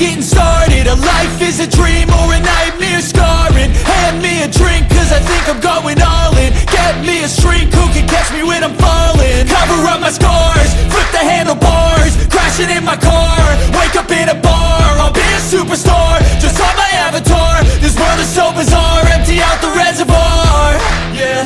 getting started. A life is a dream or a nightmare scarring. Hand me a drink cause I think I'm going all in. Get me a shrink who can catch me when I'm falling. Cover up my scars, flip the handlebars, crashing in my car, wake up in a bar. I'll be a superstar, just on my avatar. This world is so bizarre, empty out the reservoir. Yeah,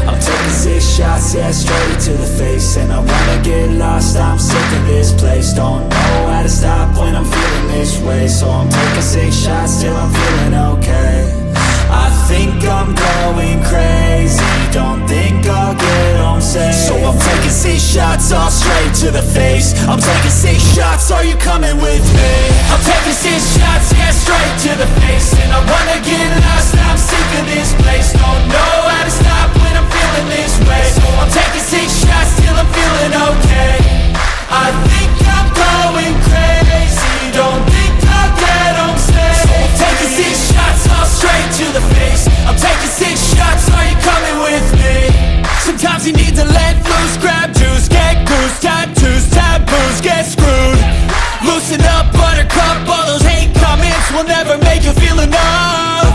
I'm taking 6 shots, yeah, straight to the face. And I wanna get lost, I'm sick of this place. Don't know how to stop when I'm feeling this way. So I'm taking 6 shots till I'm feeling okay. I think I'm going crazy, don't think I'll get home safe. So I'm taking 6 shots, all straight to the face. I'm taking 6 shots, are you coming with me? I'm taking 6 shots, yeah, straight to the face. And I wanna get lost, I'm sick of this place. Don't know how to stop when I'm feeling this way. So I'm taking 6 shots till I'm feeling okay. I think I'm going crazy, don't think I'll get home safe. So I'm taking 6 shots, all straight to the face. I'm taking 6 shots, are you coming with me? sometimes you need to let loose, grab juice, get goose, tattoos, taboos, get screwed. Loosen up, buttercup, all those hate comments will never make you feel enough.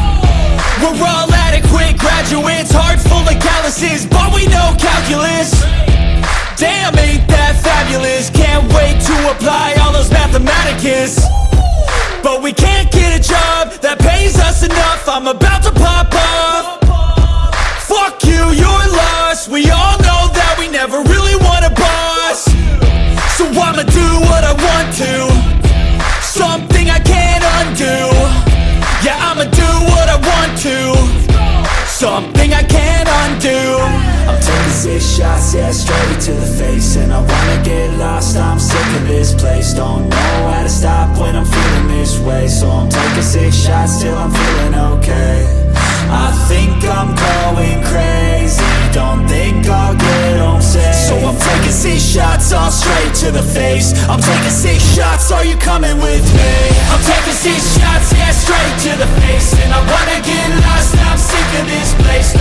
We're all adequate graduates, heart full of calluses, but we know calculus. Damn, ain't that fabulous? Can't wait to apply all those mathematicus. But we can't get a job that pays us enough. I'm about to pop off. Fuck you, you're lost. We all know that we never really want a boss. So I'ma do what I want to, something I can't undo. Yeah, I'ma do what I want to, something I can't undo. I'm taking 6 shots, yeah, straight to the face. And I wanna get lost, I'm sick of this place. Don't know how to stop when I'm feeling this way. So I'm taking 6 shots till I'm feeling okay. I think I'm going crazy, don't think I'll get home safe. So I'm taking 6 shots, all straight to the face. I'm taking 6 shots, are you coming with me? I'm taking 6 shots, yeah, straight to the face. And I wanna get lost, I'm sick of this place.